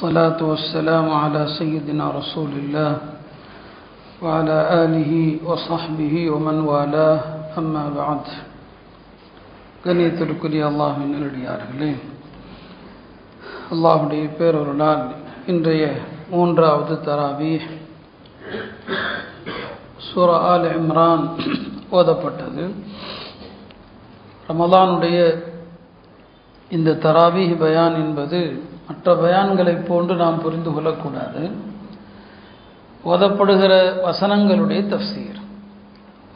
الصلاة والسلام على سيدنا رسول الله وعلى آله وصحبه ومن والاه أما بعد. கண்ணியத்திற்குரிய அல்லாஹ்வின் நல்லடியார்களே, அல்லாஹ்வுடைய பேரருளால் இன்றைய மூன்றாவது தராவீஹ் சூரா ஆல் இம்ரான் ஓதப்பட்டது. ரமலானுடைய இந்த தராவீஹ் பயான் என்பது மற்ற பயான்களைப் போன்று நாம் புரிந்து கொள்ளக்கூடாது. ஓதப்படுகிற வசனங்களுடைய தஃப்சீர்.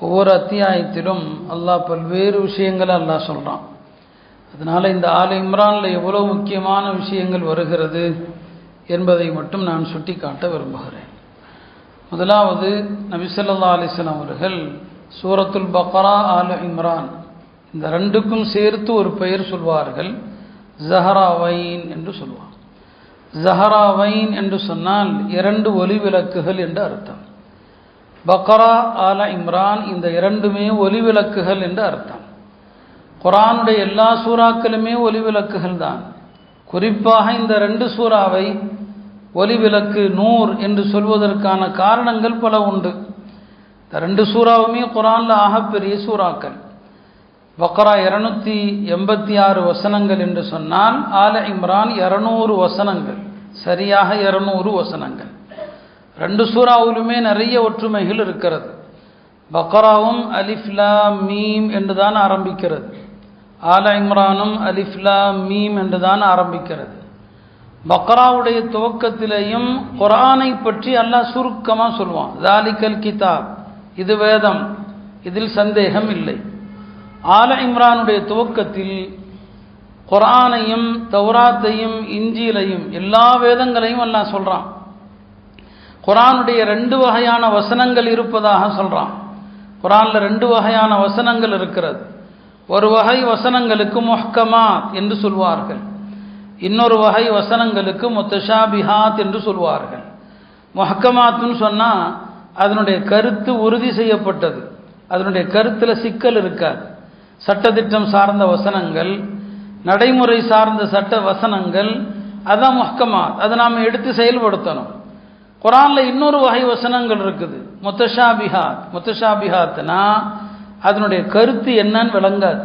ஒவ்வொரு அத்தியாயத்திலும் அல்லாஹ் பல்வேறு விஷயங்களை அல்லாஹ் சொல்கிறான். அதனால் இந்த ஆல் இம்ரானில் எவ்வளோ முக்கியமான விஷயங்கள் வருகிறது என்பதை மட்டும் நான் சுட்டி காட்ட விரும்புகிறேன். முதலாவது, நபி ஸல்லல்லாஹு அலைஹி வஸல்லம் அவர்கள் சூரத்துல் பக்ரா, ஆல் இம்ரான் இந்த ரெண்டுக்கும் சேர்த்து ஒரு பெயர் சொல்வார்கள், ஜஹராவைன் என்று சொல்வார். ஜஹராவைன் என்று சொன்னால் இரண்டு ஒளிவிளக்குகள் என்று அர்த்தம். பக்ரா, ஆல இம்ரான் இந்த இரண்டுமே ஒளிவிளக்குகள் என்று அர்த்தம். குர்ஆனுடைய எல்லா சூறாக்களுமே ஒளிவிளக்குகள் தான். குறிப்பாக இந்த ரெண்டு சூறாவை ஒளிவிளக்கு நூர் என்று சொல்வதற்கான காரணங்கள் பல உண்டு. இந்த ரெண்டு சூறாவுமே குர்ஆனில் ஆகப்பெரிய சூறாக்கள். பக்ரா 286 வசனங்கள் என்று சொன்னால், ஆல இம்ரான் 200 வசனங்கள், சரியாக 200 வசனங்கள். ரெண்டு சூறாவிலுமே நிறைய ஒற்றுமைகள் இருக்கிறது. பக்ராவும் அலிஃப் லாம் மீம் என்று தான் ஆரம்பிக்கிறது. ஆல இம்ரானும் அலிஃப் லாம் மீம் என்று தான் ஆரம்பிக்கிறது. பக்ராவுடைய துவக்கத்திலேயும் குர்ஆனை பற்றி அல்லாஹ் சுருக்கமாக சொல்வான், ஜாலிகல் கிதாப், இது வேதம், இதில் சந்தேகம் இல்லை. ஆல இம்ரானுடைய துவக்கத்தில் குர்ஆனையும் தௌராத்தையும் இன்ஜீலையும் எல்லா வேதங்களையும் அல்லாஹ் சொல்கிறான். குர்ஆனுடைய ரெண்டு வகையான வசனங்கள் இருப்பதாக சொல்கிறான். குர்ஆனில் ரெண்டு வகையான வசனங்கள் இருக்கிறது. ஒரு வகை வசனங்களுக்கு முஹ்கமாத் என்று சொல்வார்கள், இன்னொரு வகை வசனங்களுக்கு முத்தஷாபிஹாத் என்று சொல்வார்கள். முஹ்கமாத்துன்னு சொன்னால் அதனுடைய கருத்து உறுதி செய்யப்பட்டது, அதனுடைய கருத்தில் சிக்கல் இருக்காது. சட்டத்திட்டம் சார்ந்த வசனங்கள், நடைமுறை சார்ந்த சட்ட வசனங்கள், அதான் முஹ்கமாத், அதை நாம் எடுத்து செயல்படுத்தணும். குர்ஆனில் இன்னொரு வகை வசனங்கள் இருக்குது, முத்தஷாபிஹாத். முத்தஷாபிஹாத்னா அதனுடைய கருத்து என்னன்னு விளங்காது,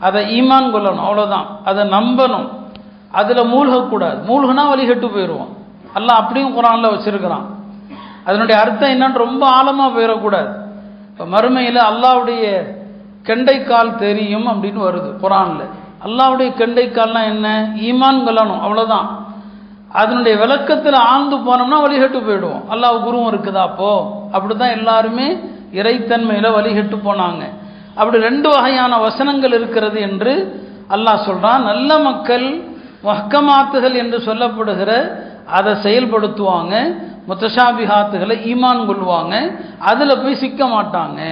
அதை ஈமான் கொள்ளணும், அவ்வளோதான், அதை நம்பணும், அதில் மூழ்கக்கூடாது. மூழ்குனா வழிகட்டு போயிடுவோம். அல்லாஹ் அப்படியும் குர்ஆனில் வச்சிருக்கிறான். அதனுடைய அர்த்தம் என்னன்னு ரொம்ப ஆழமாக போயிடக்கூடாது. இப்போ மறுமையில் அல்லாஹ்வுடைய கெண்டைக்கால் தெரியும் அப்படின்னு வருது குர்ஆனில். அல்லாஹ்வுடைய கெண்டைக்கால்னா என்ன? ஈமான் கொள்ளணும், அவ்வளோதான். அதனுடைய விளக்கத்தில் ஆழ்ந்து போனோம்னா வழிகட்டு போயிடுவோம். அல்லாஹ் குருவும் இருக்குதா அப்போ? அப்படி தான் எல்லாருமே இறைத்தன்மையில் வழிகட்டு போனாங்க. அப்படி ரெண்டு வகையான வசனங்கள் இருக்கிறது என்று அல்லாஹ் சொல்கிறான். நல்ல மக்கள் முஹ்கமாத்துகள் என்று சொல்லப்படுகிற அதை செயல்படுத்துவாங்க, முத்தஷாபிஹாத்துகளை ஈமான் கொள்வாங்க, அதில் போய் சிக்க மாட்டாங்க.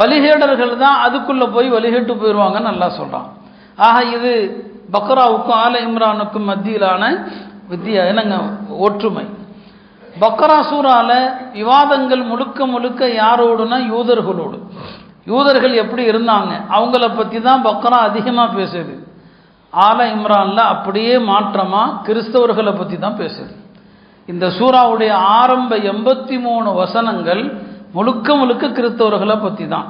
வழிகேடர்கள் தான் அதுக்குள்ளே போய் வழிகட்டு போயிடுவாங்கன்னு நல்லா சொல்கிறான். ஆக இது பக்ராவுக்கும் ஆல இம்ரானுக்கும் மத்தியிலான ஒற்றுமை. பக்ரா சூறால விவாதங்கள் முழுக்க முழுக்க யாரோடுனா யூதர்களோடு. யூதர்கள் எப்படி இருந்தாங்க அவங்கள பற்றி தான் பக்ரா அதிகமாக பேசுது. ஆல இம்ரான்ல அப்படியே மாற்றமாக கிறிஸ்தவர்களை பற்றி தான் பேசுது. இந்த சூறாவுடைய ஆரம்ப 83 வசனங்கள் முழுக்க முழுக்க கிறிஸ்தவர்களை பற்றி தான்.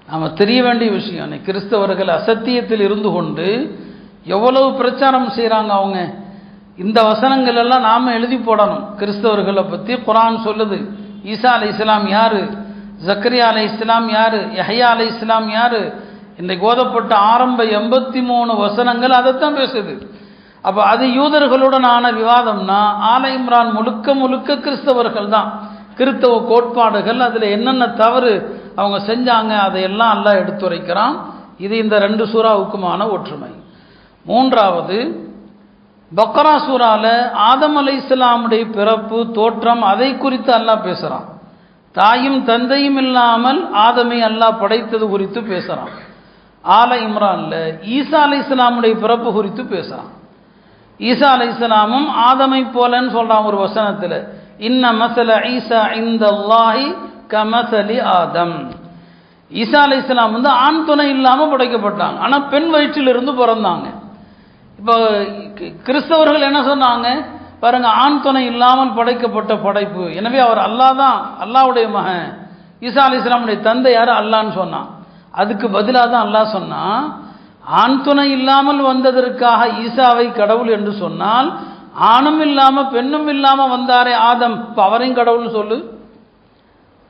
நாம் தெரிய வேண்டிய விஷயம், கிறிஸ்தவர்கள் அசத்தியத்தில் இருந்து கொண்டு எவ்வளவு பிரச்சாரம் செய்கிறாங்க அவங்க. இந்த வசனங்கள் எல்லாம் நாம் எழுதி போடணும். கிறிஸ்தவர்களை பற்றி குர்ஆன் சொல்லுது. ஈசா அலைஹிஸ்ஸலாம் யாரு, ஜக்கரியா அலைஹிஸ்ஸலாம் யாரு, யஹ்யா அலைஹிஸ்ஸலாம் யாரு, இன்றைக்கு ஓதப்பட்ட ஆரம்ப 83 வசனங்கள் அதைத்தான் பேசுது. அப்போ அது யூதர்களுடனான விவாதம்னா ஆல இம்ரான் முழுக்க முழுக்க கிறிஸ்தவர்கள் தான். கிறிஸ்தவ கோட்பாடுகள், அதில் என்னென்ன தவறு அவங்க செஞ்சாங்க அதையெல்லாம் அல்லாஹ் எடுத்துரைக்கிறான். இது இந்த ரெண்டு சூறாவுக்குமான ஒற்றுமை. மூன்றாவது, பக்ரா சூறால ஆதம் அலைஹிஸ்ஸலாமுடைய பிறப்பு, தோற்றம், அதை குறித்து அல்லாஹ் பேசுகிறான். தாயும் தந்தையும் இல்லாமல் ஆதமை அல்லாஹ் படைத்தது குறித்து பேசுகிறான். ஆல இம்ரான்ல ஈசா அலைஹிஸ்ஸலாமுடைய பிறப்பு குறித்து பேசுகிறான். ஈசா அலைஹிஸ்ஸலாமும் ஆதமை போலன்னு சொல்கிறான் ஒரு வசனத்தில், இன்ன மஸல ஈசா இன்தல்லாஹி கமஸலி ஆதம். ஈசா அலைஹிஸ்ஸலாம் ஆண் துணை இல்லாமல் படைக்கப்பட்டாங்க, ஆனால் பெண் வயிற்றிலிருந்து பிறந்தாங்க. இப்போ கிறிஸ்தவர்கள் என்ன சொன்னாங்க பாருங்க, ஆண் துணை இல்லாமல் படைக்கப்பட்ட படைப்பு, எனவே அவர் அல்லாஹ் தான், அல்லாஹ்வுடைய மகன். ஈசா அலைஹிஸ்ஸலாமுடைய தந்தை யார்? அல்லாஹ்னு சொன்னான். அதுக்கு பதிலாக தான் அல்லாஹ் சொன்னான், ஆண் துணை இல்லாமல் வந்ததற்காக ஈசாவை கடவுள் என்று சொன்னால், ஆணும் இல்லாம பெண்ணும் இல்லாம வந்தாரே ஆதம், இப்போ அவரையும் கடவுள்னு சொல்லு,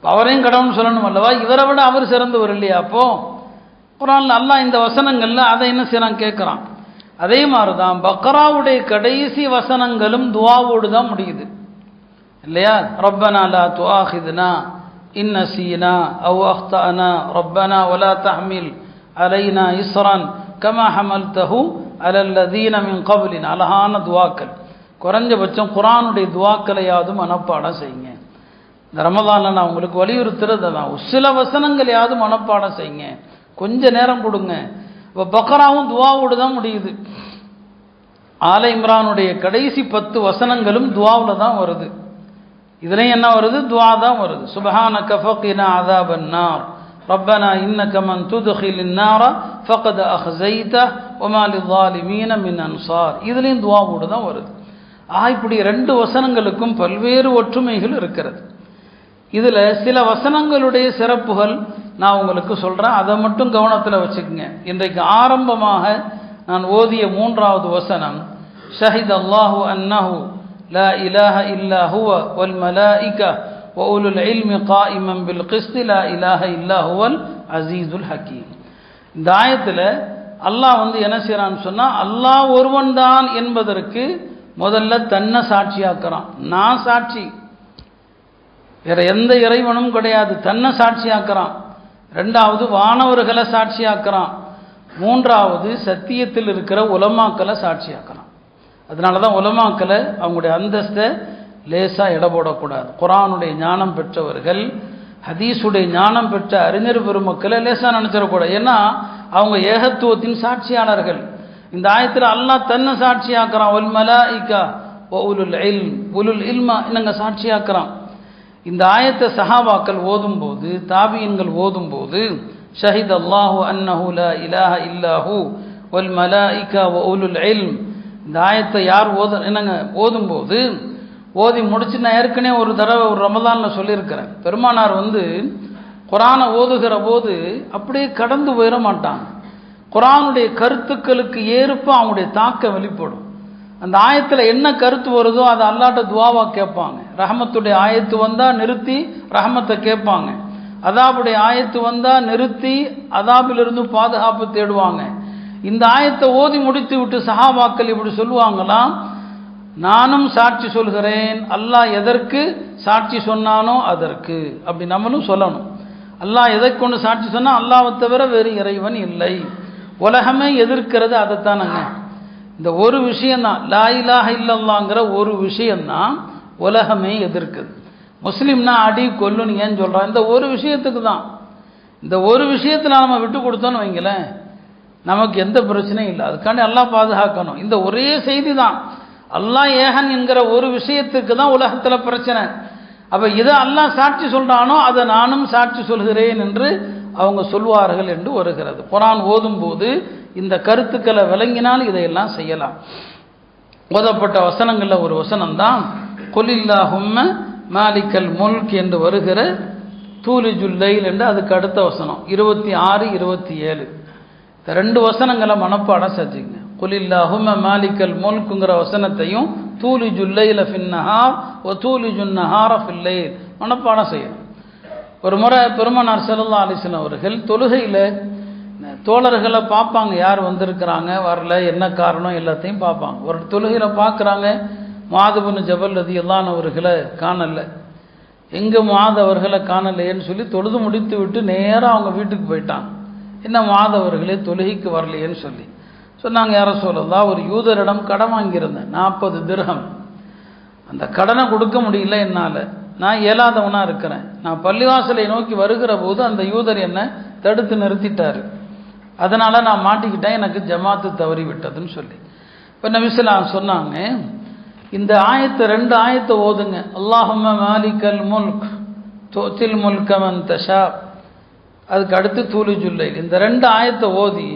அவரையும் கடவுள்னு சொல்லணும் அல்லவா? இவரை விட அவர் சிறந்தவர் இல்லையா? அப்போ குர்ஆன்ல அல்லாஹ் இந்த வசனங்கள்ல அதை என்ன செய்யறான் கேட்கிறான். அதே மாதிரி தான் பக்ராவுடைய கடைசி வசனங்களும் துஆவோடு தான் முடியுது இல்லையா? ரப்பனா லா துஆஹிதுனா இன் நஸீனா அவ் அக்தஅனா ரப்பனா வலா தஹ்மில் அலைனா இஸ்ரன் கமா ஹமல்தஹு அலல் லதீன மின் கப்லினா. அழகான துஆக்கள். குறைஞ்சபட்சம் குர்ஆனுடைய துஆக்களையாவது மனப்பாடம் செய்யுங்க. இந்த ரமதானில் நான் உங்களுக்கு வலியுறுத்துறது தான், சில வசனங்களையாவது மனப்பாடம் செய்யுங்க, கொஞ்ச நேரம் கொடுங்க. இப்போ பக்ராவும் துஆவோடு தான் முடியுது. ஆல இம்ரானுடைய கடைசி 10 வசனங்களும் துஆவில் தான் வருது. இதுலையும் என்ன வருது? துஆ தான் வருது. சுப்ஹானக ஃபகினா அஸாபன் நார் ரப்பனா இன்னக மன் துத்கிலின் நார ஃபகத் அஹ்ஸைத வமா லிஸ்ஸாலிமீன மின் அன்சார். இதுலையும் துஆவோடு தான் வருது. இப்படி 2 வசனங்களுக்கும் பல்வேறு ஒற்றுமைகள் இருக்கிறது. இதில் சில வசனங்களுடைய சிறப்புகள் நான் உங்களுக்கு சொல்கிறேன், அதை மட்டும் கவனத்தில் வச்சுக்கோங்க. இன்றைக்கு ஆரம்பமாக நான் ஓதிய 3வது வசனம், ஷஹித் அல்லாஹு அன்னஹு லா இலாஹ இல்லா ஹுவ வல் மலாயிகா வ உலுல் இல்மி காயிமன் பில் கிஸ்தி லா இலாஹ இல்லா ஹுவல் அஸீஸுல் ஹக்கீம். இந்த ஆயத்தில் அல்லாஹ் என்ன செய்கிறான்னு சொன்னால், அல்லாஹ் ஒருவன் தான் என்பதற்கு முதல்ல தன்னை சாட்சியாக்குறான். நான் சாட்சி, வேற எந்த இறைவனும் கிடையாது, தன்னை சாட்சியாக்குறான். 2வது வானவர்களை சாட்சியாக்குறான். 3வது சத்தியத்தில் இருக்கிற உலமாக்களை சாட்சியாக்குறான். அதனால தான் உலமாக்களை அவங்களுடைய அந்தஸ்தை லேசாக எடை போடக்கூடாது. குர்ஆனுடைய ஞானம் பெற்றவர்கள், ஹதீஸுடைய ஞானம் பெற்ற அறிஞர் பெருமக்களை லேசாக நினைச்சிடக்கூடாது. ஏன்னா அவங்க ஏகத்துவத்தின் சாட்சியாளர்கள். இந்த ஆயத்தில் அல்லாஹ் தன்னை சாட்சியாக்குறான். வல் மலாயிகா வ உலுல் இல்ம், உலுல் இல்மா என்னங்க சாட்சியாக்குறான். இந்த ஆயத்தை சஹாபாக்கள் ஓதும்போது, தாபியின்கள் ஓதும்போது, ஷஹித் அல்லாஹு அன்னஹு லா இலாஹ இல்லாஹு வல் மலாயிகா வ உலுல் இல்ம், இந்த ஆயத்தை யார் ஓதும்போது ஓதி முடிச்சு, நான் ஏற்கனவே ஒரு தடவை ஒரு ரமதானில் சொல்லியிருக்கிறேன், பெருமானார் குர்ஆனை ஓதுகிற போது அப்படியே கடந்து போயிட மாட்டாங்க. குர்ஆனுடைய கருத்துக்களுக்கு ஏற்ப அவங்களுடைய தாக்கம் வெளிப்படும். அந்த ஆயத்தில் என்ன கருத்து வருதோ அதை அல்லாஹ்ட்ட துஆவா கேட்பாங்க. ரஹமத்துடைய ஆயத்து வந்தால் நிறுத்தி ரஹமத்தை கேட்பாங்க. அதாபுடைய ஆயத்து வந்தால் நிறுத்தி அதாபிலிருந்து பாதுகாப்பு தேடுவாங்க. இந்த ஆயத்தை ஓதி முடித்து விட்டு சஹாபாக்கள் இப்படி சொல்லுவாங்களாம், நானும் சாட்சி சொல்கிறேன், அல்லாஹ் எதற்கு சாட்சி சொன்னானோ அதற்கு. அப்படி நம்மளும் சொல்லணும். அல்லாஹ் எதை கொண்டு சாட்சி சொன்னால், அல்லாஹ்வை தவிர வேறு இறைவன் இல்லை, உலகமே எதிர்க்கிறது அதைத்தானங்க. இந்த ஒரு விஷயந்தான், லா இலாஹ இல்லல்லாங்கிற ஒரு விஷயந்தான் உலகமே எதிர்க்குது. முஸ்லீம்னா அடி கொல்லுன்னு ஏன் சொல்கிறான்? இந்த ஒரு விஷயத்துக்கு தான். இந்த ஒரு விஷயத்தில் நம்ம விட்டு கொடுத்தோன்னு வைங்களேன், நமக்கு எந்த பிரச்சனையும் இல்லை. அதுக்காண்டி அல்லாஹ் பாதுகாக்கணும். இந்த ஒரே செய்தி தான், அல்லாஹ் ஏகன் என்கிற ஒரு விஷயத்துக்கு தான் உலகத்தில் பிரச்சனை. அப்போ இதை அல்லாஹ் சாட்சி சொல்கிறானோ அதை நானும் சாட்சி சொல்கிறேன் என்று அவங்க சொல்வார்கள் என்று வருகிறது. குர்ஆன் ஓதும்போது இந்த கருத்துக்களை விளங்கினால் இதையெல்லாம் செய்யலாம். ஓதப்பட்ட வசனங்களில் ஒரு வசனம் தான் குலில்லாஹும்ம மாலிக்கல் முல்க் என்று வருகிற தூலிஜுல் லைல் என்று அதுக்கு அடுத்த வசனம் 26, 27. இந்த 2 வசனங்களை மனப்பாடம் செஞ்சுங்க. குலில்லாஹும்ம மாலிக்கல் முல்க்குங்கிற வசனத்தையும் தூலிஜுல் லைல ஃபின் நஹார் வ தூலிஜுன் நஹார ஃபில் லைல் மனப்பாடம் செய்யணும். ஒரு முறை பெருமானார் ஸல்லல்லாஹு அலைஹி வஸல்லம் அவர்கள் தொழுகையில் தோழர்களை பார்ப்பாங்க, யார் வந்திருக்கிறாங்க வரல, என்ன காரணம் எல்லாத்தையும் பார்ப்பாங்க. ஒரு தொழுகையில் பார்க்குறாங்க, முஆத் இப்னு ஜபல் ரலியல்லாஹு அன்ஹு அவர்களை காணலை. எங்கே முஆத் அவர்களை காணலையேன்னு சொல்லி தொழுது முடித்து விட்டு நேராக அவங்க வீட்டுக்கு போயிட்டாங்க. என்ன முஆத் அவர்களே தொழுகைக்கு வரலையேன்னு சொல்லி சொன்னாங்க, யா ரசூலல்லாஹ், ஒரு யூதரிடம் கடன் வாங்கியிருந்தேன் 40 திர்ஹம். அந்த கடனை கொடுக்க முடியல என்னால், நான் இயலாதவனாக இருக்கிறேன். நான் பள்ளிவாசலை நோக்கி வருகிற போது அந்த யூதர் என்னை தடுத்து நிறுத்திட்டார், அதனால் நான் மாட்டிக்கிட்டேன், எனக்கு ஜமாத்து தவறி விட்டதுன்னு சொல்லி. இப்போ நபி ஸல்லல்லாஹு அலைஹி சொன்னாங்க, இந்த ஆயத்தை 2 ஆயத்தை ஓதுங்க. அல்லாஹும்ம மாலிக்கல் முல்க் துத்தில் முல்க மன் தஷா, அதுக்கு அடுத்து தூலிஜுல் லைல். இந்த 2 ஆயத்தை ஓதி,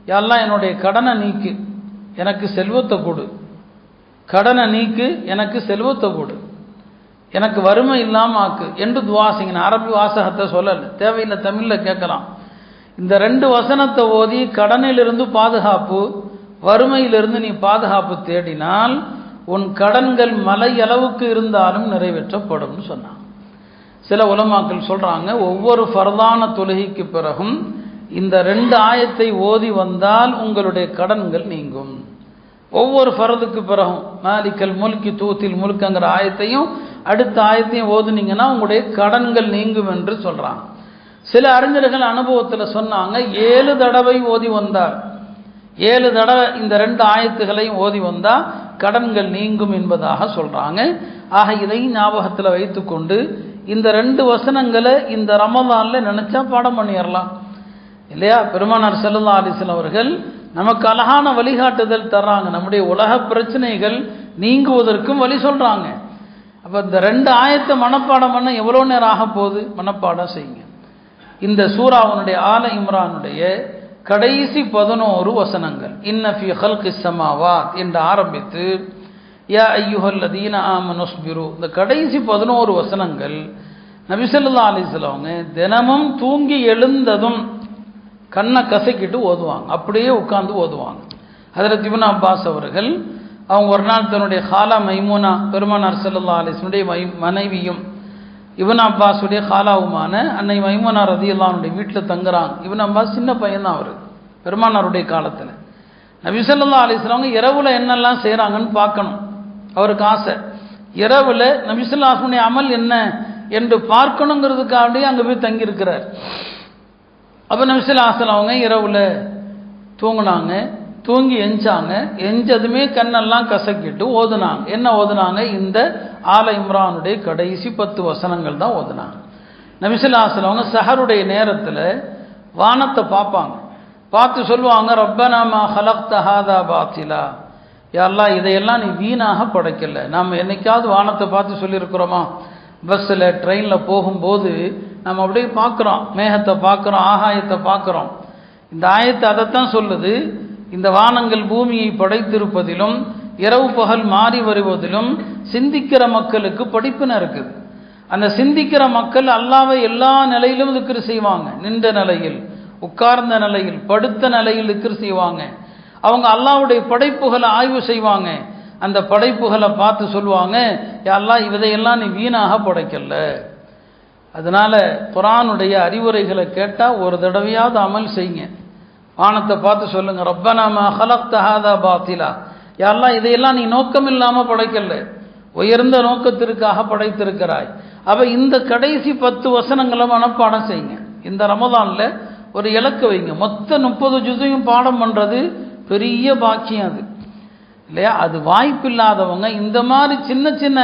யா அல்லாஹ் என்னுடைய கடனை நீக்கு, எனக்கு செல்வத்தை கொடு, கடனை நீக்கு, எனக்கு செல்வத்தை கொடு, எனக்கு வறுமை இல்லாமல் ஆக்கு என்று துவா செய்யணும். அரபி வாசகத்தை சொல்லலை, தேவையில்லை, தமிழில் கேட்கலாம். இந்த 2 வசனத்தை ஓதி கடனிலிருந்து பாதுகாப்பு, வறுமையிலிருந்து நீ பாதுகாப்பு தேடினால் உன் கடன்கள் மலை அளவுக்கு இருந்தாலும் நிறைவேற்றப்படும் சொன்னான். சில உலமாக்கள் சொல்றாங்க, ஒவ்வொரு ஃபர்தான தொழுகைக்கு பிறகும் இந்த 2 ஆயத்தை ஓதி வந்தால் உங்களுடைய கடன்கள் நீங்கும். ஒவ்வொரு ஃபர்துக்கு பிறகும் மாலிக்கல் முல்கி தூத்தில் முல்கங்கிற ஆயத்தையும் அடுத்த ஆயத்தையும் ஓதுனீங்கன்னா உங்களுடைய கடன்கள் நீங்கும் என்று சொல்றாங்க. சில அறிஞர்கள் அனுபவத்தில் சொன்னாங்க, 7 தடவை ஓதி வந்தார், 7 தடவை இந்த 2 ஆயத்துகளையும் ஓதி வந்தால் கடன்கள் நீங்கும் என்பதாக சொல்றாங்க. ஆக இதை ஞாபகத்தில் வைத்துக்கொண்டு இந்த 2 வசனங்களை இந்த ரமலானில் நினைச்சா பாடம் பண்ணிடலாம் இல்லையா? பெருமானார் ஸல்லல்லாஹு அலைஹி வஸல்லம் அவர்கள் நமக்கு அழகான வழிகாட்டுதல் தர்றாங்க, நம்முடைய உலக பிரச்சனைகள் நீங்குவதற்கும் வழி சொல்றாங்க. அப்போ இந்த 2 ஆயத்தை மனப்பாடம் பண்ண எவ்வளோ நேரம் ஆக போகுது? மனப்பாடம் செய்யுங்க. இந்த சூராவுடைய ஆல இம்ரானுடைய கடைசி 11 வசனங்கள் இன்ன ஃபீ ஹல்கிஸ் ஸமாவாத் என்று ஆரம்பித்து யா அய்யுஹல்லதீன ஆமனுஸ்பிரு, இந்த கடைசி 11 வசனங்கள் நபி ஸல்லல்லாஹு அலைஹி வஸல்லம் அவங்க தினமும் தூங்கி எழுந்ததும் கண்ணை கசக்கிட்டு ஓதுவாங்க, அப்படியே உட்கார்ந்து ஓதுவாங்க. ஹஜ்ரத் இப்னு அப்பாஸ் அவர்கள் அவங்க ஒரு நாள் தன்னுடைய ஹாலா மைமூனா, பெருமானார் ஸல்லல்லாஹு அலைஹி வஸல்லம் மனைவியும் இப்னு அப்பாஸுடைய ஹாலாவுமான அன்னை மைமூனா ரலியல்லாஹு அன்ஹா வீட்டில் தங்குறாங்க. இப்னு அப்பாஸ் சின்ன பையன் தான் அவர் பெருமானாருடைய காலத்தில். நபி ஸல்லல்லாஹு அலைஹி வஸல்லம் இரவுல என்னெல்லாம் செய்கிறாங்கன்னு பார்க்கணும், அவருக்கு ஆசை. இரவுல நபி ஸல்லல்லாஹு அலைஹி வஸல்லம் அமல் என்ன என்று பார்க்கணுங்கிறதுக்காகவே அங்கே போய் தங்கியிருக்கிறார். அப்போ நபி ஸல்லல்லாஹு அலைஹி வஸல்லம் அவங்க இரவுல தூங்கினாங்க, தூங்கி எஞ்சாங்க, எஞ்சதுமே கண்ணெல்லாம் கசக்கிட்டு ஓதுனாங்க. என்ன ஓதுனாங்க? இந்த ஆல இம்ரானுடைய கடைசி 10 வசனங்கள் தான் ஓதுனாங்க. நபி ஸல்லல்லாஹு அலைஹி வஸல்லம் அவங்க சஹருடைய நேரத்தில் வானத்தை பார்ப்பாங்க, பார்த்து சொல்லுவாங்க, ரப்பனா மா ஹலக்த ஹாதா பாத்திலா, யா அல்லாஹ் இதையெல்லாம் நீ வீணாக படைக்கல. நாம் என்னைக்காவது வானத்தை பார்த்து சொல்லியிருக்கிறோமா? பஸ்ஸில் ட்ரெயினில் போகும்போது நம்ம அப்படியே பார்க்குறோம், மேகத்தை பார்க்குறோம், ஆகாயத்தை பார்க்குறோம். இந்த ஆயத்தை அதைத்தான் சொல்லுது. இந்த வானங்கள் பூமியை படைத்திருப்பதிலும் இரவு பகல் மாறி வருவதிலும் சிந்திக்கிற மக்களுக்கு படிப்பினை இருக்குது. அந்த சிந்திக்கிற மக்கள் அல்லாஹ்வை எல்லா நிலையிலும் திக்ர் செய்வாங்க, நின்ற நிலையில், உட்கார்ந்த நிலையில், படுத்த நிலையில் திக்ர் செய்வாங்க. அவங்க அல்லாஹ்வுடைய படைப்புகளை ஆய்வு செய்வாங்க. அந்த படைப்புகளை பார்த்து சொல்லுவாங்க, யா அல்லாஹ் இதையெல்லாம் நீ வீணாக படைக்கல. அதனால குர்ஆனுடைய அறிவுரைகளை கேட்டால் ஒரு தடவையாவது அமல் செய்யுங்க. வானத்தை பார்த்து சொல்லுங்க, ரப்பனா மா ஹலக்த ஹாதா பாத்திலா, யா அல்லாஹ் இதையெல்லாம் நீ நோக்கம் இல்லாமல் படைக்கல, உயர்ந்த நோக்கத்திற்காக படைத்திருக்கிறாய். அப்போ இந்த கடைசி 10 வசனங்களை மனப்பாடம் செய்யுங்க. இந்த ரமதானில் ஒரு இலக்கு வைங்க. மொத்த 30 ஜுஸையும் பாடம் பண்ணுறது பெரிய பாக்கியம் அது இல்லையா? அது வாய்ப்பில்லாதவங்க இந்த மாதிரி சின்ன சின்ன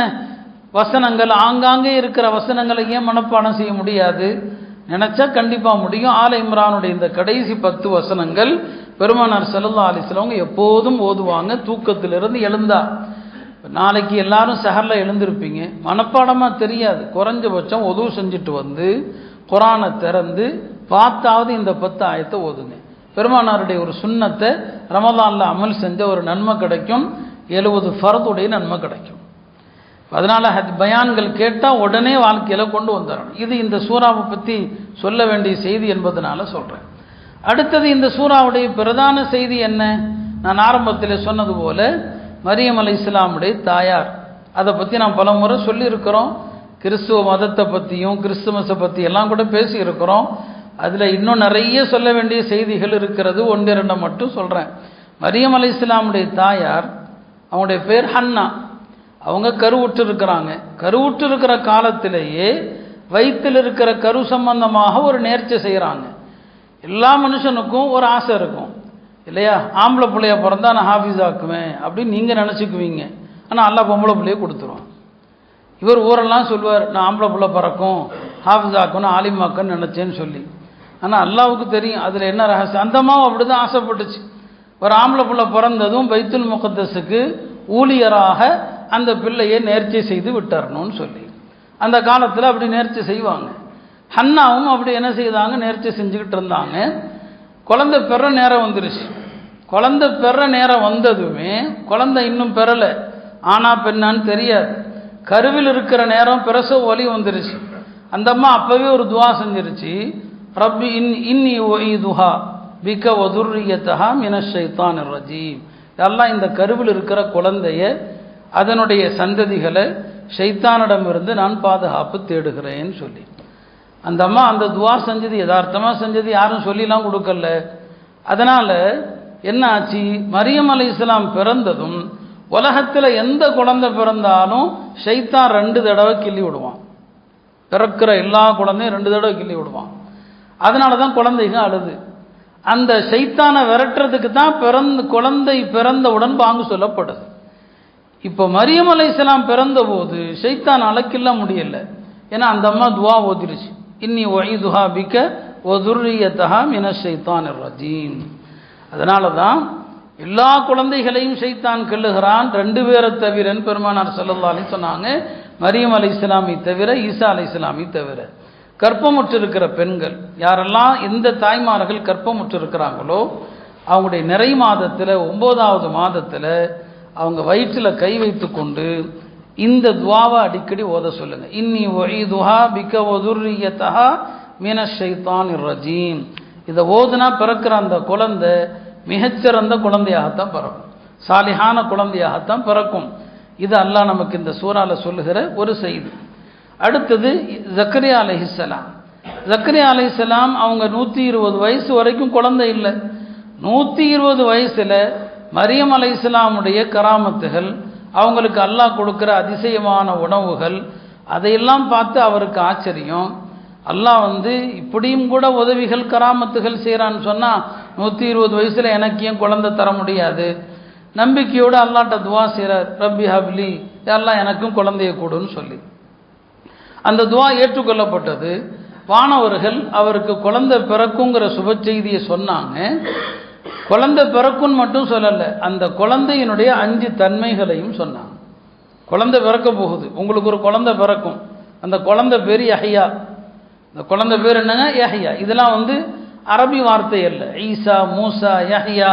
வசனங்கள், ஆங்காங்கே இருக்கிற வசனங்களை ஏன் மனப்பாடம் செய்ய முடியாது? நினச்சா கண்டிப்பாக முடியும். ஆல இம்ரானுடைய இந்த கடைசி 10 வசனங்கள் பெருமானார் ஸல்லல்லாஹு அலைஹி வஸல்லம் எப்போதும் ஓதுவாங்க தூக்கத்திலிருந்து எழுந்தா. நாளைக்கு எல்லாரும் சஹரில் எழுந்திருப்பீங்க, மனப்பாடமாக தெரியாது, குறைஞ்சபட்சம் ஒது செஞ்சுட்டு வந்து குர்ஆனை திறந்து பார்த்தாவது இந்த 10 ஆயத்தை ஓதுங்க. பெருமானாருடைய ஒரு சுன்னத்தை ரமலானில் அமல் செஞ்ச ஒரு நன்மை கிடைக்கும், 70 ஃபர்துடைய நன்மை கிடைக்கும். அதனால் பயான்கள் கேட்டால் உடனே வாழ்க்கையில் கொண்டு வந்துடணும். இது இந்த சூறாவை பற்றி சொல்ல வேண்டிய செய்தி என்பதனால சொல்கிறேன். அடுத்தது இந்த சூறாவுடைய பிரதான செய்தி என்ன? நான் ஆரம்பத்தில் சொன்னது போல மரியம் அலைஹிஸ்ஸலாமுடைய தாயார், அதை பற்றி நான் பல முறை சொல்லியிருக்கிறோம். கிறிஸ்துவ மதத்தை பற்றியும் கிறிஸ்துமஸை பற்றி எல்லாம் கூட பேசியிருக்கிறோம். அதில் இன்னும் நிறைய சொல்ல வேண்டிய செய்திகள் இருக்கிறது, 1-2 மட்டும் சொல்கிறேன். மரியம் அலைஹிஸ்ஸலாமுடைய தாயார், அவங்களுடைய பேர் ஹன்னா. அவங்க கருவுற்று இருக்கிறாங்க. கருவுற்று இருக்கிற காலத்திலேயே வயிற்றில் இருக்கிற கரு சம்பந்தமாக ஒரு நேர்ச்சை செய்கிறாங்க. எல்லா மனுஷனுக்கும் ஒரு ஆசை இருக்கும் இல்லையா? ஆம்பளை பிள்ளைய பிறந்தா நான் ஹாஃபிஸ் ஆக்குவேன் அப்படின்னு நீங்கள் நினச்சிக்குவீங்க. ஆனால் அல்லாஹ் பொம்பளை பிள்ளைய கொடுத்துருவான். இவர் ஊரெல்லாம் சொல்லுவார், நான் ஆம்பளை பிள்ளை பிறக்கும், ஹாஃபிஸ் ஆக்கணும், ஆலிமாக்குன்னு நினச்சேன்னு சொல்லி. ஆனால் அல்லாஹ்வுக்கு தெரியும் அதில் என்ன ரகசியம். அந்தமாவும் அப்படி தான் ஆசைப்பட்டுச்சு. ஒரு ஆம்பளை பிள்ளை பிறந்ததும் பைத்துல் முகத்தஸுக்கு ஊழியராக அந்த பிள்ளையை நேர்ச்சை செய்து விட்டுறணும்னு சொல்லி அந்த காலத்தில் அப்படி நேர்ச்சை செய்வாங்க. ஹன்னாவும் அப்படி என்ன செய்தாங்க, நேர்ச்சை செஞ்சுக்கிட்டு இருந்தாங்க. குழந்தை பெற நேரம் வந்துருச்சு. குழந்தை பெற நேரம் வந்ததுமே குழந்தை இன்னும் பெறலை, ஆனா பெண்ணான்னு தெரியாது. கருவில் இருக்கிற நேரம் பிரசவ வலி வந்துருச்சு. அந்த அம்மா அப்பவே ஒரு துவா செஞ்சிருச்சு, ரப்பி இன்னி உஈதுஹா பிக வ துர்ரியத்தஹா மினஷ் ஷைத்தானிர் ரஜீம். அல்லாஹ் இந்த கருவில் இருக்கிற குழந்தைய அதனுடைய சந்ததிகளை ஷைத்தானிடமிருந்து நான் பாதுகாப்பு தேடுகிறேன்னு சொல்லி அந்த அம்மா அந்த துவா செஞ்சது யதார்த்தமாக செஞ்சது, யாரும் சொல்லிலாம் கொடுக்கல. அதனால என்ன ஆச்சு, மரியம் அலைஹிஸ்ஸலாம் பிறந்ததும் உலகத்தில் எந்த குழந்தை பிறந்தாலும் ஷைத்தான் 2 தடவை கிள்ளி விடுவான். பிறக்கிற எல்லா குழந்தையும் 2 தடவை கிள்ளி விடுவான். அதனால தான் குழந்தைங்க அழுது. அந்த ஷைத்தானை விரட்டுறதுக்கு தான் குழந்தை பிறந்தவுடன் பாங்கு சொல்லப்படுது. இப்போ மரியம் அலைஹிஸ்ஸலாம் பிறந்த போது ஷைத்தானால கிள்ள முடியல. ஏன்னா அந்த அம்மா துவா ஓதிருச்சு, இன்னி உஈதுஹா பிக வ துர்ரியத்தஹா மினஷ் ஷைத்தானிர் ரஜீம். அதனால தான் எல்லா குழந்தைகளையும் ஷைத்தான் கிள்ளுகிறான், 2 பேரை தவிரன்னு பெருமானார் ஸல்லல்லாஹு அலைஹி சொன்னாங்க. மரியம் அலைஹிஸ்ஸலாமை தவிர, ஈசா அலைஹிஸ்ஸலாமை தவிர. கற்பமுற்று இருக்கிற பெண்கள் யாரெல்லாம், எந்த தாய்மார்கள் கற்பமுற்று இருக்கிறாங்களோ அவங்களுடைய நிறை மாதத்தில் 9வது மாதத்தில் அவங்க வயிற்றில் கை வைத்து கொண்டு இந்த துவாவை அடிக்கடி ஓத சொல்லுங்க. இன்னி உஈதுஹா பிக வ துர்ரியத்தஹா மினஷ் ஷைத்தானிர் ரஜீம். இதை ஓதுனா பிறக்கிற அந்த குழந்தை மிகச்சிறந்த குழந்தையாகத்தான் பிறக்கும், சாலிஹான குழந்தையாகத்தான் பிறக்கும். இது அல்லாஹ் நமக்கு இந்த சூறால சொல்லுகிற ஒரு செய்தி. அடுத்தது ஜக்கரியா அலைஹிஸ்ஸலாம். ஜக்கரியா அலைஹிஸ்ஸலாம் அவங்க 120 வயசு வரைக்கும் குழந்தை இல்லை. 120 வயசுல மரியம் அலைஹிஸ்ஸலாமுடைய கராமத்துகள், அவங்களுக்கு அல்லாஹ் கொடுக்கிற அதிசயமான உணவுகள், அதையெல்லாம் பார்த்து அவருக்கு ஆச்சரியம். அல்லாஹ் இப்படியும் கூட உதவிகள் கராமத்துகள் செய்கிறான்னு சொன்னால் 120 வயசுல எனக்கு ஏன் குழந்தை தர முடியாது? நம்பிக்கையோடு அல்லாட்ட துவா செய்கிறார், ரப்பி ஹப்லி, அல்லாஹ் எனக்கும் குழந்தைய கொடுன்னு சொல்லி. அந்த துவா ஏற்றுக்கொள்ளப்பட்டது. வானவர்கள் அவருக்கு குழந்தை பிறக்குங்கிற சுப செய்தியை சொன்னாங்க. குழந்தை பிறக்குன்னு மட்டும் சொல்லலை, அந்த குழந்தையினுடைய 5 தன்மைகளையும் சொன்னாங்க. குழந்தை பிறக்க போகுது, உங்களுக்கு ஒரு குழந்தை பிறக்கும், அந்த குழந்தை பேர் யஹ்யா. இந்த குழந்தை பேர் என்னங்க? யஹ்யா. இதெல்லாம் அரபி வார்த்தை அல்ல. ஈசா, மூசா, யஹ்யா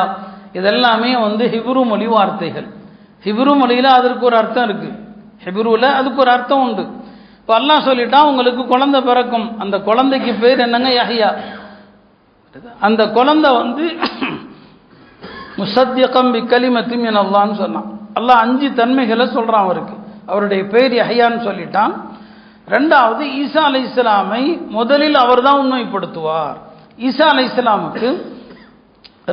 இதெல்லாமே ஹிப்ரு மொழி வார்த்தைகள். ஹிப்ரு மொழியில் அதற்கு ஒரு அர்த்தம் இருக்கு, ஹிப்ருவில் அதுக்கு ஒரு அர்த்தம் உண்டு. இப்போ அல்லாஹ் சொல்லிட்டா உங்களுக்கு குழந்தை பிறக்கும், அந்த குழந்தைக்கு பேர் என்னங்க? யஹ்யா. அந்த குழந்தை முஸத்திகம் பி கலிமத்தி மின் அல்லாஹ்னு சொன்னான். அல்லாஹ் 5 தன்மைகளை சொல்றான் அவருக்கு. அவருடைய பேர் யஹ்யான்னு சொல்லிட்டான். 2வது ஈசா அலைஹிஸ்ஸலாமை முதலில் அவர் தான் உண்மைப்படுத்துவார். ஈசா அலைஹிஸ்ஸலாமுக்கு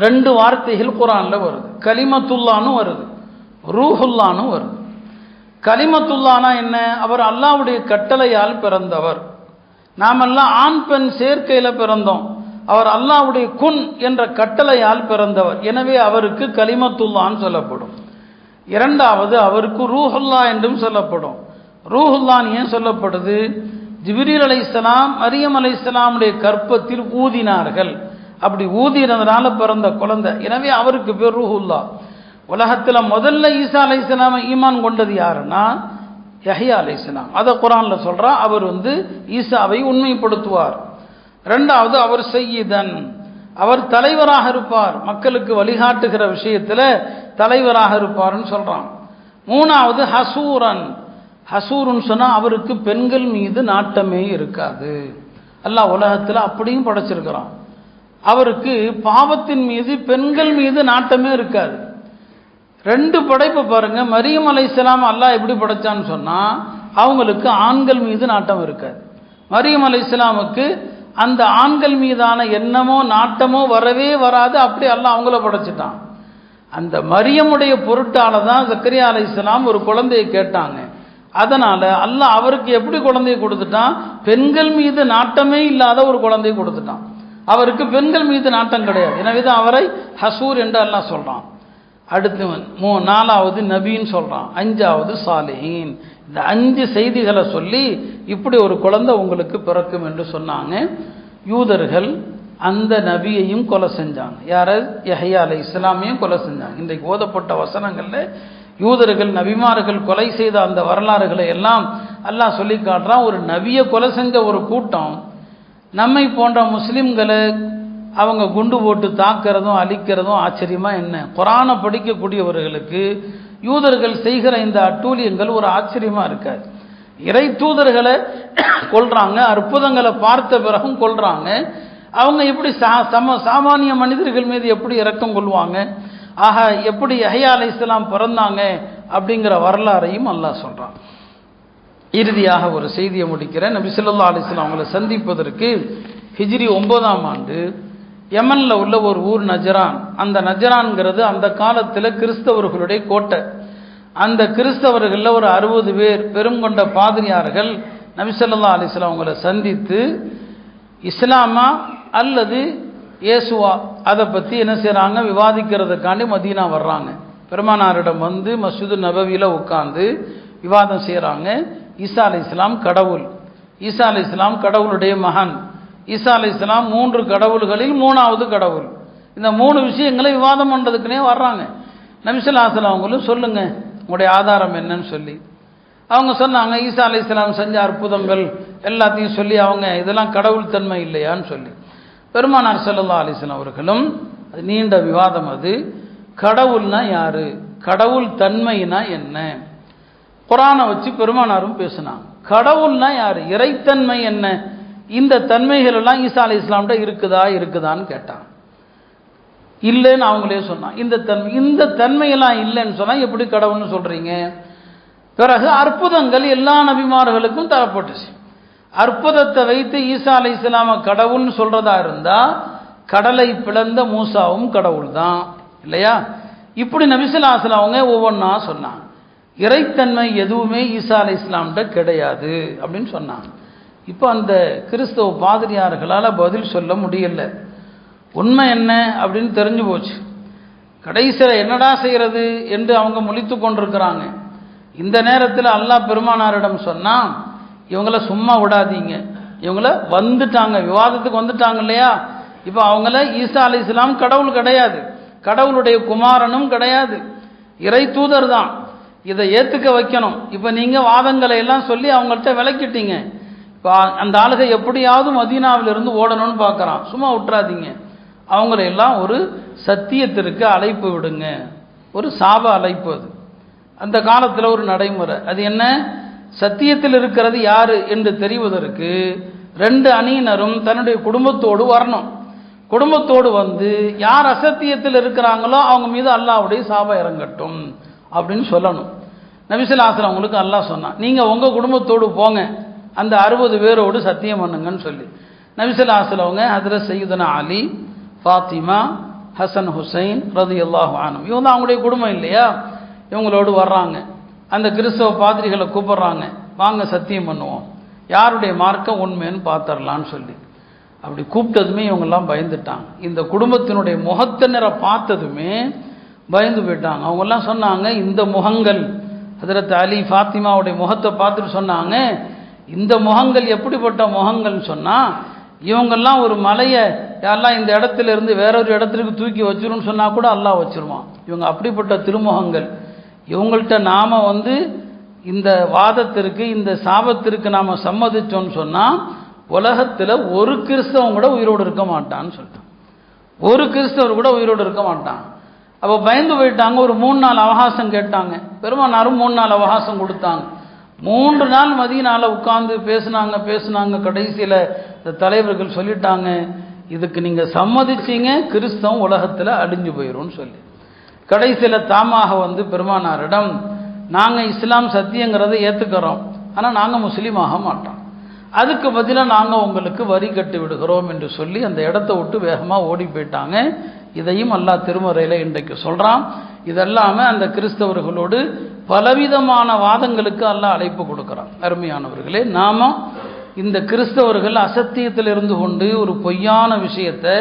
2 வார்த்தைகள் குர்ஆன்ல வருது, கலிமத்துல்லான்னு வருது, ரூஹுல்லான்னு வருது. கலிமத்துல்லானா என்ன? அவர் அல்லாஹ்வுடைய கட்டளையால் பிறந்தவர். நாமெல்லாம் ஆண் பெண் சேர்க்கையில் பிறந்தோம். அவர் அல்லாஹ்வுடைய குன் என்ற கட்டளையால் பிறந்தவர். எனவே அவருக்கு கலிமத்துல்லான்னு சொல்லப்படும். 2வது அவருக்கு ரூஹுல்லா என்றும் சொல்லப்படும். ரூஹுல்லான் ஏன் சொல்லப்படுது? ஜிப்ரீல் அலைஹிஸ்ஸலாம் மரியம் அலைஹிஸ்ஸலாமுடைய கற்பத்தில் ஊதினார்கள். அப்படி ஊதினதுனால பிறந்த குழந்தை, எனவே அவருக்கு பேர் ரூஹுல்லா. உலகத்தில் முதல்ல ஈசா அலைஹிஸ்ஸலாமை ஈமான் கொண்டது யாருன்னா யஹ்யா அலைஹிஸ்ஸலாம். அதை குர்ஆன்ல சொல்றா. அவர் ஈசாவை உண்மைப்படுத்துவார். 2வது அவர் சய்யிதன், அவர் தலைவராக இருப்பார், மக்களுக்கு வழிகாட்டுகிற விஷயத்தில் தலைவராக இருப்பார்னு சொல்றான். 3வது ஹசூரன். ஹசூருன்னு சொன்னால் அவருக்கு பெண்கள் மீது நாட்டமே இருக்காது. அல்லாஹ் உலகத்தில் அப்படியும் படைச்சிருக்கிறான். அவருக்கு பாவத்தின் மீது பெண்கள் மீது நாட்டமே இருக்காது. 2 படைப்பு பாருங்க. மரியம் அலைஹிஸ்ஸலாம் அல்லாஹ் எப்படி படைச்சான்னு சொன்னால் அவங்களுக்கு ஆண்கள் மீது நாட்டம் இருக்காது. மரியம் அலைஹிஸ்ஸலாமுக்கு அந்த ஆண்கள் மீதான எண்ணமோ நாட்டமோ வரவே வராது. அப்படி அல்லாஹ் அவங்கள படைச்சிட்டான். அந்த மரியமுடைய பொருட்டால தான் ஜக்கரியா அலைஹிஸ்ஸலாம் ஒரு குழந்தையை கேட்டாங்க. அதனால அல்லாஹ் அவருக்கு எப்படி குழந்தையை கொடுத்துட்டான்? பெண்கள் மீது நாட்டமே இல்லாத ஒரு குழந்தையை கொடுத்துட்டான். அவருக்கு பெண்கள் மீது நாட்டம் கிடையாது. எனவே தான் அவரை ஹசூர் என்று அல்லாஹ் சொல்றான். அடுத்து 4வது நபின்னு சொல்றான். 5வது சாலிஹீன். இந்த 5 செய்திகளை சொல்லி இப்படி ஒரு குழந்தை உங்களுக்கு பிறக்கும் என்று சொன்னாங்க. யூதர்கள் அந்த நபியையும் கொலை செஞ்சாங்க. யார? யஹ்யா அலைஹிஸ்ஸலாமையும் கொலை செஞ்சாங்க. இன்றைக்கு ஓதப்பட்ட வசனங்கள்ல யூதர்கள் நபிமார்கள் கொலை செய்த அந்த வரலாறுகளை எல்லாம் அல்லாஹ் சொல்லி காட்டுறான். ஒரு நபியை கொலை செஞ்ச ஒரு கூட்டம் நம்மை போன்ற முஸ்லிம்களை அவங்க குண்டு போட்டு தாக்கிறதும் அழிக்கிறதும் ஆச்சரியமா என்ன? குரானை படிக்கக்கூடியவர்களுக்கு யூதர்கள் செய்கிற இந்த அட்டூழியங்கள் ஒரு ஆச்சரியமா இருக்காது. இறை தூதர்களை கொல்றாங்க, அற்புதங்களை பார்த்த பிறகும் கொல்றாங்க. அவங்க எப்படி சாமானிய மனிதர்கள் மீது எப்படி இரக்கம் கொள்வாங்க? ஆக எப்படி யஹ்யா அலைஹிஸ்ஸலாம் பிறந்தாங்க அப்படிங்கிற வரலாறையும் அல்லாஹ் சொல்றான். இறுதியாக ஒரு செய்தியை முடிக்கிறேன். நபி ஸல்லல்லாஹு அலைஹி வஸல்லம் அவங்களை சந்திப்பதற்கு ஹிஜ்ரி 9ஆம் ஆண்டு யமன்ல உள்ள ஒரு ஊர் நஜரான். அந்த நஜரான்ங்கிறது அந்த காலத்தில் கிறிஸ்தவர்களுடைய கோட்டை. அந்த கிறிஸ்தவர்களில் ஒரு 60 பேர் பெருங்கொண்ட பாதிரியார்கள் நபி ஸல்லல்லாஹு அலைஹி வஸல்லம் அவங்களை சந்தித்து இஸ்லாமா அல்லது இயேசுவா அதை பற்றி என்ன செய்கிறாங்க, விவாதிக்கிறதுக்காண்டி மதீனா வர்றாங்க. பெருமானாரிடம் வந்து மஸ்ஜிது நபவியில் உட்கார்ந்து விவாதம் செய்கிறாங்க. ஈசா அலைஹிஸ்ஸலாம் கடவுள், ஈசா அலைஹிஸ்ஸலாம் கடவுளுடைய மகன், ஈசா அலைஹிஸ்ஸலாம் 3 கடவுள்களில் 3வது கடவுள். இந்த 3 விஷயங்களை விவாதம் பண்ணுறதுக்குனே வர்றாங்க. நபி ஸல்லல்லாஹு அலைஹி வஸல்லம் அவங்களும் சொல்லுங்க உங்களுடைய ஆதாரம் என்னன்னு சொல்லி அவங்க சொன்னாங்க. ஈசா அலைஹிஸ்ஸலாம் செஞ்ச அற்புதங்கள் எல்லாத்தையும் சொல்லி அவங்க இதெல்லாம் கடவுள் தன்மை இல்லையான்னு சொல்லி பெருமானார் ஸல்லல்லாஹு அலைஹி வஸல்லம் அவர்களும் அது நீண்ட விவாதம். அது கடவுள்னா யாரு, கடவுள் தன்மைனா என்ன, குர்ஆனை வச்சு பெருமானாரும் பேசினாங்க. கடவுள்னா யாரு, இறைத்தன்மை என்ன, இந்த தன்மைகள் எல்லாம் ஈசா அலைஹிஸ்ஸலாம்கிட்ட இருக்குதான்னு கேட்டாங்க. இல்லைன்னு அவங்களே சொன்னாங்க. இந்த தன்மையெல்லாம் இல்லைன்னு சொன்னா எப்படி கடவுள்னு சொல்றீங்க? பிறகு அற்புதங்கள் எல்லா நபிமார்களுக்கும் தரப்பட்டுச்சு. அற்புதத்தை வைத்து ஈசா அலைஹிஸ்ஸலாம கடவுள்னு சொல்றதா இருந்தா கடலை பிளந்த மூசாவும் கடவுள் தான் இல்லையா? இப்படி நபி ஸல்லல்லாஹு அலைஹி வஸல்லம் அவங்க ஒவ்வொன்றா சொன்னாங்க. இறைத்தன்மை எதுவுமே ஈசா அலைஹிஸ்ஸலாம்கிட்ட கிடையாது அப்படின்னு சொன்னாங்க. இப்போ அந்த கிறிஸ்தவ பாதிரியார்களால் பதில் சொல்ல முடியல. உண்மை என்ன அப்படின்னு தெரிஞ்சு போச்சு. கடைசியில் என்னடா செய்கிறது என்று அவங்க முழித்து கொண்டிருக்கிறாங்க. இந்த நேரத்தில் அல்லாஹ் பெருமானாரிடம் சொன்னா, இவங்கள சும்மா விடாதீங்க, இவங்கள வந்துட்டாங்க, விவாதத்துக்கு வந்துட்டாங்க இல்லையா? இப்போ அவங்கள ஈசா அலைஹிஸ்ஸலாம் கடவுள் கிடையாது, கடவுளுடைய குமாரனும் கிடையாது, இறை தூதர் தான், இதை ஏற்றுக்க வைக்கணும். இப்போ நீங்கள் வாதங்களை எல்லாம் சொல்லி அவங்கள்ட்ட விளக்கிட்டீங்க. இப்போ அந்த ஆளுகை எப்படியாவது மதீனாவிலிருந்து ஓடணும்னு பார்க்குறான். சும்மா விட்டுறாதீங்க, அவங்களையெல்லாம் ஒரு சத்தியத்திற்கு அழைப்பு விடுங்க. ஒரு சாப அழைப்பு. அது அந்த காலத்தில் ஒரு நடைமுறை. அது என்ன? சத்தியத்தில் இருக்கிறது யாரு என்று தெரிவதற்கு 2 அணியினரும் தன்னுடைய குடும்பத்தோடு வரணும். குடும்பத்தோடு வந்து யார் அசத்தியத்தில் இருக்கிறாங்களோ அவங்க மீது அல்லாஹ்வுடைய சாபம் இறங்கட்டும் அப்படின்னு சொல்லணும். நபி ஸல்லல்லாஹு அலைஹி வஸல்லம் அவங்களுக்கு அல்லாஹ் சொன்னான், நீங்கள் உங்கள் குடும்பத்தோடு போங்க, அந்த 60 பேரோடு சத்தியம் பண்ணுங்கன்னு சொல்லி. நபி ஸல்லல்லாஹு அலைஹி வஸல்லம் அவங்க ஹஜ்ரத் சையதுனா அலி, ஃபாத்திமா, ஹசன், ஹுசைன் ரலியல்லாஹு அன்ஹும், இவங்க தான் அவங்களுடைய குடும்பம் இல்லையா? இவங்களோடு வர்றாங்க. அந்த கிறிஸ்தவ பாதிரிகளை கூப்பிட்றாங்க, வாங்க சத்தியம் பண்ணுவோம், யாருடைய மார்க்கம் உண்மைன்னு பார்த்துடலான்னு சொல்லி. அப்படி கூப்பிட்டதுமே இவங்கெல்லாம் பயந்துட்டாங்க. இந்த குடும்பத்தினுடைய முகத்தை நிற பார்த்ததுமே பயந்து போயிட்டாங்க. அவங்கெல்லாம் சொன்னாங்க, இந்த முகங்கள், ஹஜ்ரத் அலி ஃபாத்திமாவுடைய முகத்தை பார்த்துட்டு சொன்னாங்க, இந்த முகங்கள் எப்படிப்பட்ட முகங்கள்னு சொன்னால், இவங்கெல்லாம் ஒரு மலையை யாரெல்லாம் இந்த இடத்துல இருந்து வேறொரு இடத்துக்கு தூக்கி வச்சிரும்னு சொன்னால் கூட அல்லாஹ் வச்சிருவான். இவங்க அப்படிப்பட்ட திருமுகங்கள். இவங்கள்ட்ட நாம் வந்து இந்த வாதத்திற்கு, இந்த சாபத்திற்கு நாம் சம்மதிச்சோன்னு சொன்னால் உலகத்தில் ஒரு கிறிஸ்தவன் கூட உயிரோடு இருக்க மாட்டான்னு சொல்லிட்டான். ஒரு கிறிஸ்தவர் கூட உயிரோடு இருக்க மாட்டான். அப்போ பயந்து போயிட்டாங்க. ஒரு 3 நாள் அவகாசம் கேட்டாங்க. பெருமானாரும் 3 நாள் அவகாசம் கொடுத்தாங்க. 3 நாள் மதீனால உட்கார்ந்து பேசுனாங்க. கடைசியில் இந்த தலைவர்கள் சொல்லிட்டாங்க, இதுக்கு நீங்கள் சம்மதிச்சிங்க கிறிஸ்தவம் உலகத்தில் அழிஞ்சு போயிடும்னு சொல்லி. கடைசியில் தாமாக வந்து பெருமானாரிடம், நாங்கள் இஸ்லாம் சத்தியங்கிறத ஏற்றுக்கிறோம், ஆனால் நாங்கள் முஸ்லீம் ஆக மாட்டோம், அதுக்கு பதிலாக நாங்கள் உங்களுக்கு வரி கட்டி விடுகிறோம் என்று சொல்லி அந்த இடத்த விட்டு வேகமாக ஓடி போயிட்டாங்க. இதையும் அல்லாஹ் திருமறையில் இன்றைக்கு சொல்கிறான். இதெல்லாமல் அந்த கிறிஸ்தவர்களோடு பலவிதமான வாதங்களுக்கு அல்லாஹ் அழைப்பு கொடுக்குறான். அருமையானவர்களே, நாம இந்த கிறிஸ்தவர்கள் அசத்தியத்தில் இருந்து கொண்டு ஒரு பொய்யான விஷயத்தை,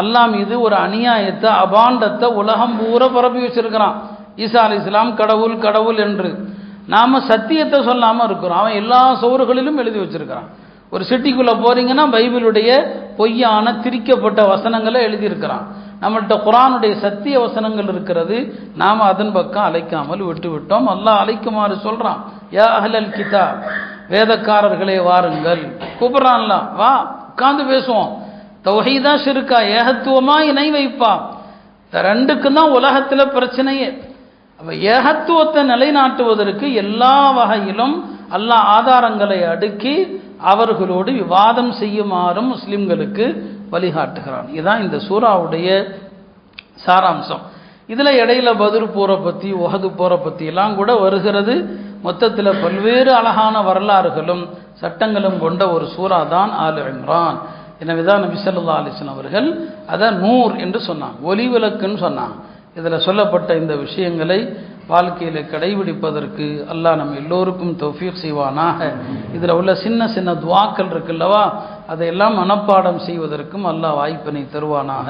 அல்லாஹ் மீது ஒரு அநியாயத்தை, அபாண்டத்தை உலகம் பூரா பரப்பி வச்சிருக்கிறான். ஈசா அலைஹிஸ்ஸலாம் கடவுள் என்று. நாம் சத்தியத்தை சொல்லாமல் இருக்கிறோம். அவன் எல்லா சோறுகளிலும் எழுதி வச்சிருக்கிறான். ஒரு சிட்டிக்குள்ளே போறீங்கன்னா பைபிளுடைய பொய்யான திரிக்கப்பட்ட வசனங்களை எழுதியிருக்கிறான். நம்மள்கிட்ட குர்ஆனுடைய சத்திய வசனங்கள் இருக்கிறது. நாம் அதன் பக்கம் அழைக்காமல் விட்டு விட்டோம். அல்லாஹ் அழைக்குமாறு சொல்கிறான். யா அஹ்லல் கிதாப், வேதக்காரர்களே வாருங்கள், கூப்பிட்றான்ல, வா உட்கார்ந்து பேசுவோம். தௌஹீதா ஷிர்கா, ஏகத்துவமா இணை வைப்பா, இந்த ரெண்டுக்கும் தான் உலகத்தில் பிரச்சனையே. அப்போ ஏகத்துவத்தை நிலைநாட்டுவதற்கு எல்லா வகையிலும் அல்லாஹ் ஆதாரங்களை அடுக்கி அவர்களோடு விவாதம் செய்யுமாறும் முஸ்லிம்களுக்கு வழிகாட்டுகிறான். இதுதான் இந்த சூறாவுடைய சாராம்சம். இதில் இடையில பத்ர் போரை பற்றி, உஹது போரை பற்றி எல்லாம் கூட வருகிறது. மொத்தத்தில் பல்வேறு அழகான வரலாறுகளும் சட்டங்களும் கொண்ட ஒரு சூறா தான் ஆல் இம்ரான். எனவே தான் நபி ஸல்லல்லாஹு அலைஹி வஸல்லம் அவர்கள் அதை நூர் என்று சொன்னாங்க, ஒளி விளக்குன்னு சொன்னாங்க. இதில் சொல்லப்பட்ட இந்த விஷயங்களை வாழ்க்கையில் கடைபிடிப்பதற்கு அல்லாஹ் நம்ம எல்லோருக்கும் தௌஃபீக் செய்வானாக. இதில் உள்ள சின்ன சின்ன துவாக்கள் இருக்குல்லவா, அதையெல்லாம் மனப்பாடம் செய்வதற்கும் அல்லாஹ் வாய்ப்பினை தருவானாக.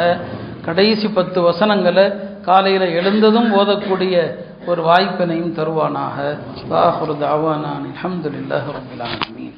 கடைசி 10 வசனங்களை காலையில் எழுந்ததும் ஓதக்கூடிய ஒரு வாய்ப்பினையும் தருவானாக. வாஹிரு தஅவானா அல்ஹம்துலில்லாஹி ரப்பில் ஆலமீன்.